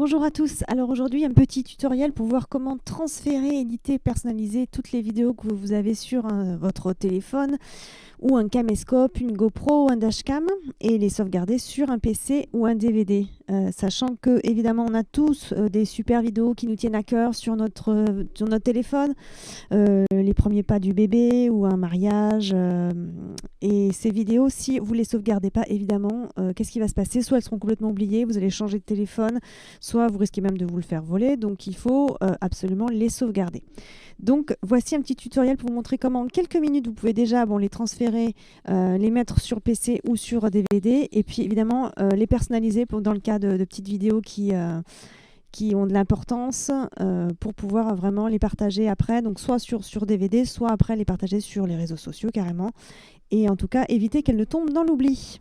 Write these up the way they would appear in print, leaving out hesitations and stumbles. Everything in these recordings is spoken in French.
Bonjour à tous, alors aujourd'hui un petit tutoriel pour voir comment transférer, éditer, personnaliser toutes les vidéos que vous avez sur votre téléphone ou un caméscope, une GoPro ou un dashcam et les sauvegarder sur un PC ou un DVD. Sachant que évidemment on a tous des super vidéos qui nous tiennent à cœur sur notre téléphone, les premiers pas du bébé ou un mariage. Et ces vidéos, si vous ne les sauvegardez pas évidemment, qu'est-ce qui va se passer? Soit elles seront complètement oubliées, vous allez changer de téléphone, soit vous risquez même de vous le faire voler, donc il faut absolument les sauvegarder. Donc voici un petit tutoriel pour vous montrer comment en quelques minutes vous pouvez déjà les transférer, les mettre sur PC ou sur DVD et puis évidemment les personnaliser dans le cas de petites vidéos qui ont de l'importance pour pouvoir vraiment les partager après, donc soit sur DVD, soit après les partager sur les réseaux sociaux carrément, et en tout cas éviter qu'elles ne tombent dans l'oubli.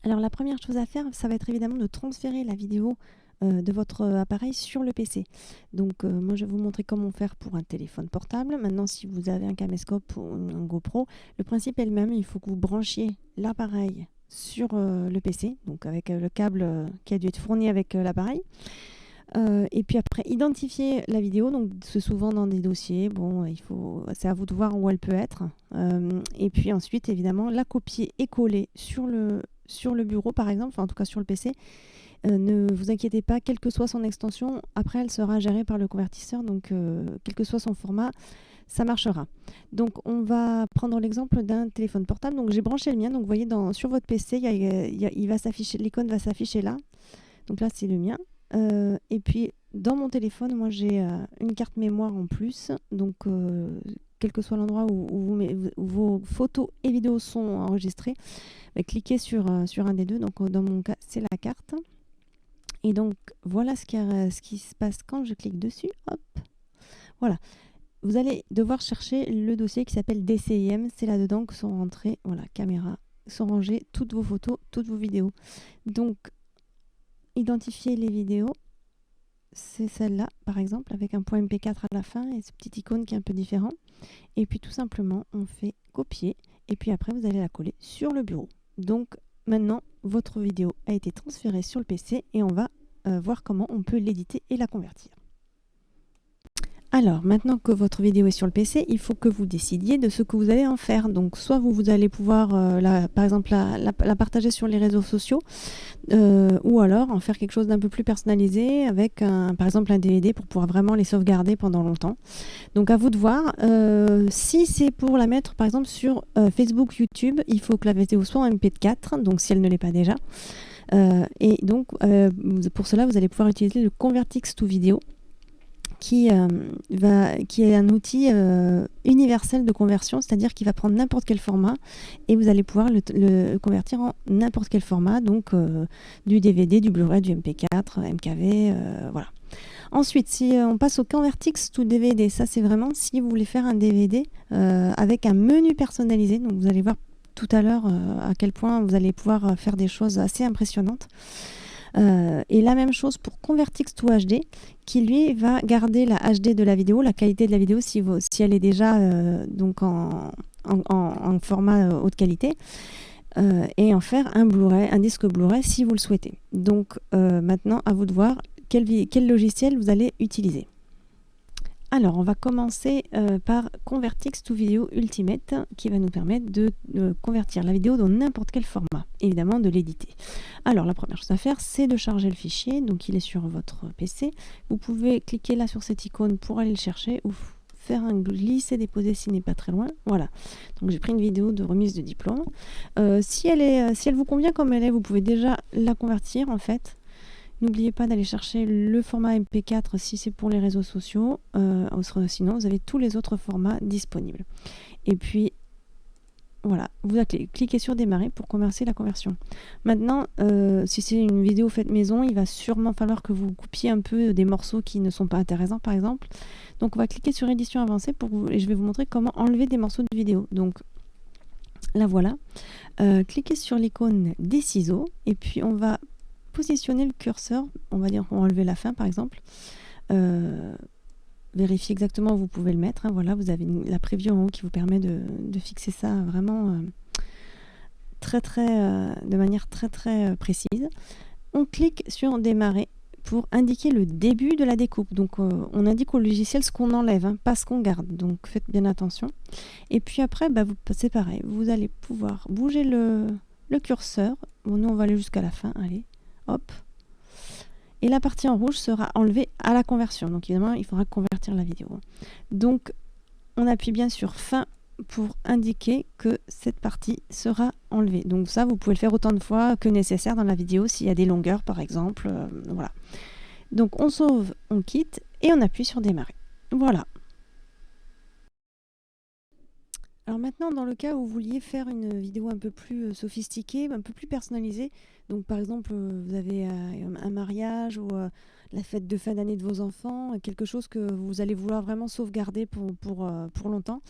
Alors la première chose à faire, ça va être évidemment de transférer la vidéo de votre appareil sur le PC. Donc moi je vais vous montrer comment faire pour un téléphone portable. Maintenant si vous avez un caméscope ou un GoPro, le principe est le même, il faut que vous branchiez l'appareil sur le PC, donc avec le câble qui a dû être fourni avec l'appareil. Et puis après, identifier la vidéo, donc c'est souvent dans des dossiers, c'est à vous de voir où elle peut être. Et puis ensuite, évidemment, la copier et coller sur le bureau, par exemple, enfin en tout cas sur le PC. Ne vous inquiétez pas, quelle que soit son extension, après elle sera gérée par le convertisseur, donc quel que soit son format, ça marchera. Donc on va prendre l'exemple d'un téléphone portable. Donc j'ai branché le mien, donc vous voyez sur votre PC, il va s'afficher, l'icône va s'afficher là. Donc là c'est le mien. Et puis dans mon téléphone, moi j'ai une carte mémoire en plus, donc quel que soit l'endroit où vos photos et vidéos sont enregistrées, cliquez sur un des deux, donc dans mon cas c'est la carte. Et donc voilà ce qui se passe quand je clique dessus. Hop, voilà. Vous allez devoir chercher le dossier qui s'appelle DCIM. C'est là-dedans que sont rentrées, voilà, caméra, sont rangées toutes vos photos, toutes vos vidéos. Donc, identifier les vidéos, c'est celle-là, par exemple, avec un point MP4 à la fin et ce petit icône qui est un peu différent. Et puis tout simplement, on fait copier. Et puis après, vous allez la coller sur le bureau. Donc, maintenant, votre vidéo a été transférée sur le PC et on va voir comment on peut l'éditer et la convertir. Alors, maintenant que votre vidéo est sur le PC, il faut que vous décidiez de ce que vous allez en faire. Donc, soit vous allez pouvoir, par exemple, la partager sur les réseaux sociaux, ou alors en faire quelque chose d'un peu plus personnalisé avec, par exemple, un DVD pour pouvoir vraiment les sauvegarder pendant longtemps. Donc, à vous de voir. Si c'est pour la mettre, par exemple, sur Facebook, YouTube, il faut que la vidéo soit en MP4, donc si elle ne l'est pas déjà. Et donc, pour cela, vous allez pouvoir utiliser le Convertix-to-Video, qui est un outil universel de conversion, c'est-à-dire qu'il va prendre n'importe quel format et vous allez pouvoir le convertir en n'importe quel format, donc du DVD, du Blu-ray, du MP4, MKV, voilà. Ensuite, si on passe au Convertix to DVD, ça c'est vraiment si vous voulez faire un DVD avec un menu personnalisé, donc vous allez voir tout à l'heure à quel point vous allez pouvoir faire des choses assez impressionnantes. Et la même chose pour Convertix to HD, qui lui va garder la HD de la vidéo, la qualité de la vidéo si elle est déjà donc en format haute qualité, et en faire un Blu-ray, un disque Blu-ray si vous le souhaitez. Donc maintenant à vous de voir quel logiciel vous allez utiliser. Alors, on va commencer par Convertix to Video Ultimate, qui va nous permettre de convertir la vidéo dans n'importe quel format, évidemment de l'éditer. Alors, la première chose à faire, c'est de charger le fichier, donc il est sur votre PC. Vous pouvez cliquer là sur cette icône pour aller le chercher, ou faire un glisser-déposer s'il n'est pas très loin. Voilà, donc j'ai pris une vidéo de remise de diplôme. Si elle vous convient comme elle est, vous pouvez déjà la convertir en fait. N'oubliez pas d'aller chercher le format MP4 si c'est pour les réseaux sociaux, sinon vous avez tous les autres formats disponibles. Et puis voilà, vous cliquez sur démarrer pour commencer la conversion. Maintenant, si c'est une vidéo faite maison, il va sûrement falloir que vous coupiez un peu des morceaux qui ne sont pas intéressants par exemple. Donc on va cliquer sur édition avancée et je vais vous montrer comment enlever des morceaux de vidéo. Donc la voilà. Cliquez sur l'icône des ciseaux et puis on va positionner le curseur, on va enlever la fin par exemple, vérifiez exactement où vous pouvez le mettre, hein, voilà, vous avez la preview en haut qui vous permet de fixer ça vraiment de manière très précise. On clique sur démarrer pour indiquer le début de la découpe. Donc on indique au logiciel ce qu'on enlève, hein, pas ce qu'on garde. Donc faites bien attention. Et puis après, c'est pareil. Vous allez pouvoir bouger le curseur. Bon, nous, on va aller jusqu'à la fin. Allez, hop. Et la partie en rouge sera enlevée à la conversion. Donc évidemment, il faudra convertir la vidéo. Donc on appuie bien sur fin pour indiquer que cette partie sera enlevée. Donc ça, vous pouvez le faire autant de fois que nécessaire dans la vidéo s'il y a des longueurs par exemple. Voilà. Donc on sauve, on quitte et on appuie sur démarrer. Voilà. Alors maintenant, dans le cas où vous vouliez faire une vidéo un peu plus sophistiquée, un peu plus personnalisée, donc par exemple vous avez un mariage ou la fête de fin d'année de vos enfants, quelque chose que vous allez vouloir vraiment sauvegarder pour longtemps.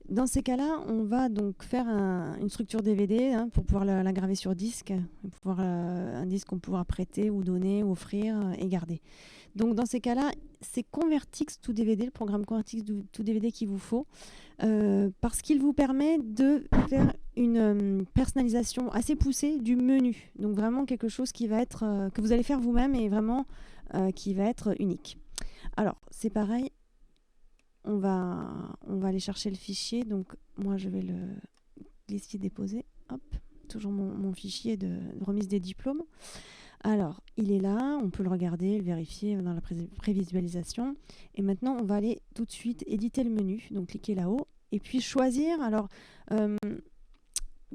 Dans ces cas-là, on va donc faire une structure DVD hein, pour pouvoir la graver sur disque, un disque qu'on pourra prêter ou donner, ou offrir et garder. Donc dans ces cas-là, c'est Convertix to DVD, le programme Convertix to DVD qu'il vous faut, parce qu'il vous permet de faire une personnalisation assez poussée du menu. Donc vraiment quelque chose qui va être que vous allez faire vous-même et vraiment qui va être unique. Alors c'est pareil. On va aller chercher le fichier. Donc, moi, je vais le glisser déposer. Hop, toujours mon fichier de remise des diplômes. Alors, il est là. On peut le regarder, le vérifier dans la prévisualisation. Et maintenant, on va aller tout de suite éditer le menu. Donc, cliquez là-haut. Et puis, choisir. Alors,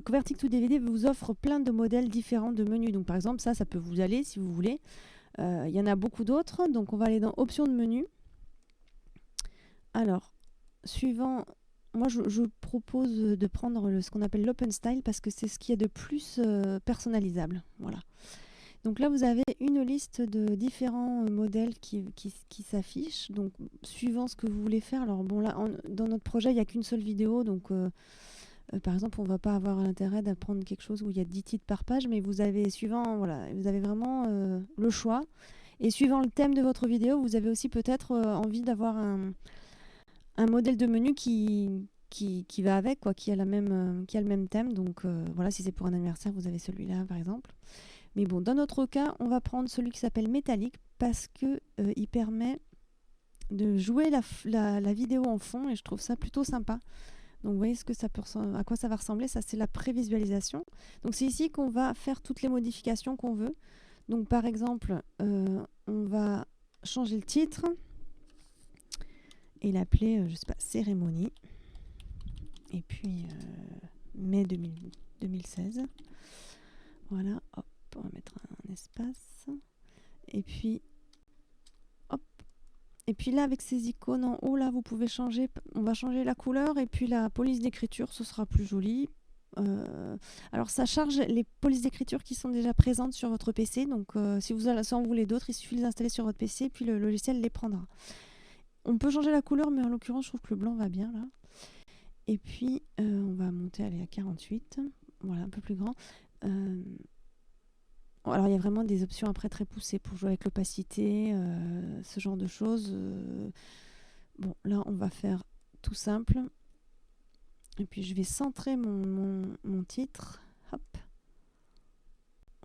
Convertix to DVD vous offre plein de modèles différents de menus. Donc, par exemple, ça peut vous aller si vous voulez. Il y en a beaucoup d'autres. Donc, on va aller dans Options de menu. Alors, suivant, moi je propose de prendre ce qu'on appelle l'Open Style parce que c'est ce qu'il y a de plus personnalisable. Voilà. Donc là, vous avez une liste de différents modèles qui s'affichent. Donc, suivant ce que vous voulez faire. Alors, bon, là, dans notre projet, il n'y a qu'une seule vidéo. Donc, par exemple, on ne va pas avoir l'intérêt d'apprendre quelque chose où il y a 10 titres par page. Mais vous avez, vous avez vraiment le choix. Et suivant le thème de votre vidéo, vous avez aussi peut-être envie d'avoir un modèle de menu qui va avec, quoi, qui a le même thème. Donc voilà, si c'est pour un anniversaire, vous avez celui-là par exemple. Mais bon, dans notre cas, on va prendre celui qui s'appelle métallique parce que il permet de jouer la vidéo en fond et je trouve ça plutôt sympa. Donc vous voyez à quoi ça va ressembler. Ça, c'est la prévisualisation. Donc c'est ici qu'on va faire toutes les modifications qu'on veut. Donc par exemple, on va changer le titre et l'appeler, je sais pas, cérémonie. Et puis mai 2016. Voilà, hop, on va mettre un espace. Et puis, hop. Et puis là, avec ces icônes en haut, là, vous pouvez changer. On va changer la couleur et puis la police d'écriture, ce sera plus joli. Alors ça charge les polices d'écriture qui sont déjà présentes sur votre PC. Donc si vous en voulez d'autres, il suffit de les installer sur votre PC et puis le logiciel les prendra. On peut changer la couleur, mais en l'occurrence, je trouve que le blanc va bien là. Et puis, on va monter à 48. Voilà, un peu plus grand. Alors, il y a vraiment des options après très poussées pour jouer avec l'opacité, ce genre de choses. Bon, là, on va faire tout simple. Et puis, je vais centrer mon titre. Hop.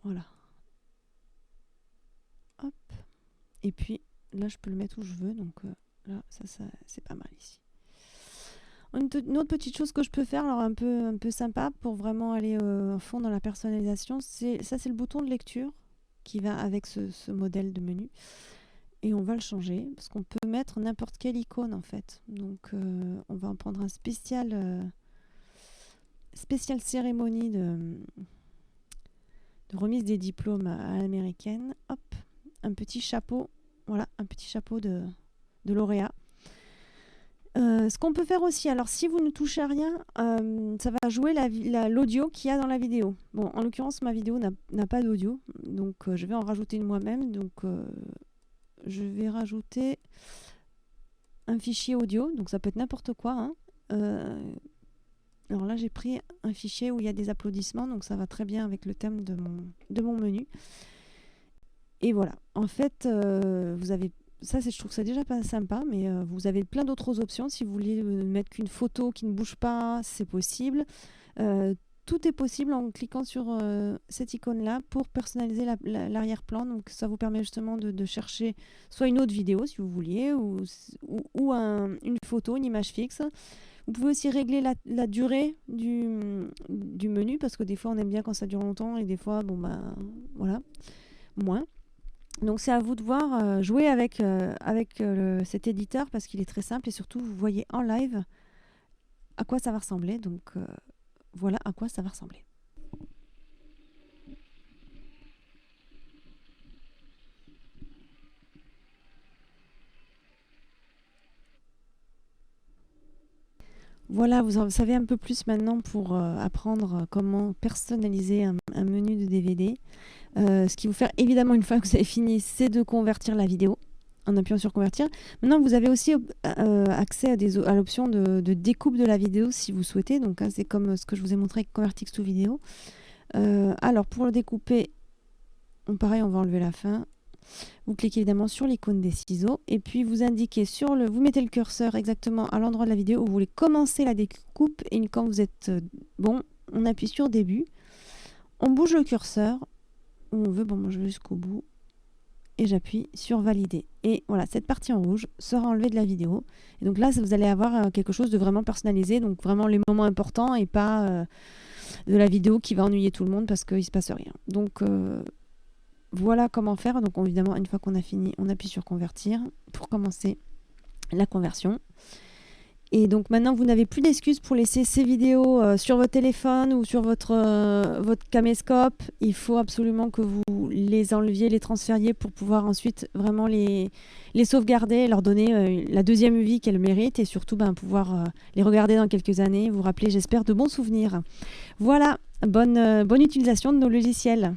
Voilà. Hop. Et puis, là, je peux le mettre où je veux. Donc, là, ça c'est pas mal ici. Une autre petite chose que je peux faire, alors un peu sympa pour vraiment aller à fond dans la personnalisation, c'est le bouton de lecture qui va avec ce modèle de menu. Et on va le changer parce qu'on peut mettre n'importe quelle icône en fait. Donc on va en prendre un spécial cérémonie de remise des diplômes à l'américaine. Hop, un petit chapeau, voilà, un petit chapeau de lauréat. Ce qu'on peut faire aussi, alors si vous ne touchez à rien, ça va jouer l'audio qu'il y a dans la vidéo. Bon, en l'occurrence, ma vidéo n'a pas d'audio, donc je vais en rajouter une moi-même. Donc, je vais rajouter un fichier audio, donc ça peut être n'importe quoi. Hein. Alors là, j'ai pris un fichier où il y a des applaudissements, donc ça va très bien avec le thème de mon menu. Et voilà, en fait, vous avez... Ça, je trouve ça déjà pas sympa, mais vous avez plein d'autres options. Si vous voulez mettre qu'une photo qui ne bouge pas, c'est possible. tout est possible en cliquant sur cette icône-là pour personnaliser l'arrière-plan. Donc ça vous permet justement de chercher soit une autre vidéo si vous vouliez, ou une photo, une image fixe. Vous pouvez aussi régler la durée du menu, parce que des fois on aime bien quand ça dure longtemps et des fois, voilà, moins. Donc c'est à vous de voir, jouer avec cet éditeur parce qu'il est très simple et surtout vous voyez en live à quoi ça va ressembler. Donc voilà à quoi ça va ressembler. Voilà, vous en savez un peu plus maintenant pour apprendre comment personnaliser un menu de DVD. Ce qu'il faut faire évidemment une fois que vous avez fini, c'est de convertir la vidéo en appuyant sur convertir. Maintenant, vous avez aussi accès à l'option de découpe de la vidéo si vous souhaitez. Donc c'est comme ce que je vous ai montré avec Convertix to Vidéo. Alors pour le découper, pareil, on va enlever la fin. Vous cliquez évidemment sur l'icône des ciseaux et puis vous indiquez vous mettez le curseur exactement à l'endroit de la vidéo où vous voulez commencer la découpe et quand vous êtes bon, on appuie sur début, on bouge le curseur où on veut, moi je vais jusqu'au bout et j'appuie sur valider et voilà, cette partie en rouge sera enlevée de la vidéo et donc là vous allez avoir quelque chose de vraiment personnalisé, donc vraiment les moments importants et pas de la vidéo qui va ennuyer tout le monde parce qu'il ne se passe rien. Donc voilà comment faire. Donc évidemment, une fois qu'on a fini, on appuie sur convertir pour commencer la conversion. Et donc maintenant, vous n'avez plus d'excuses pour laisser ces vidéos sur votre téléphone ou sur votre caméscope. Il faut absolument que vous les enleviez, les transfériez pour pouvoir ensuite vraiment les sauvegarder, leur donner la deuxième vie qu'elles méritent et surtout pouvoir les regarder dans quelques années, vous rappeler, j'espère, de bons souvenirs. Voilà, bonne utilisation de nos logiciels.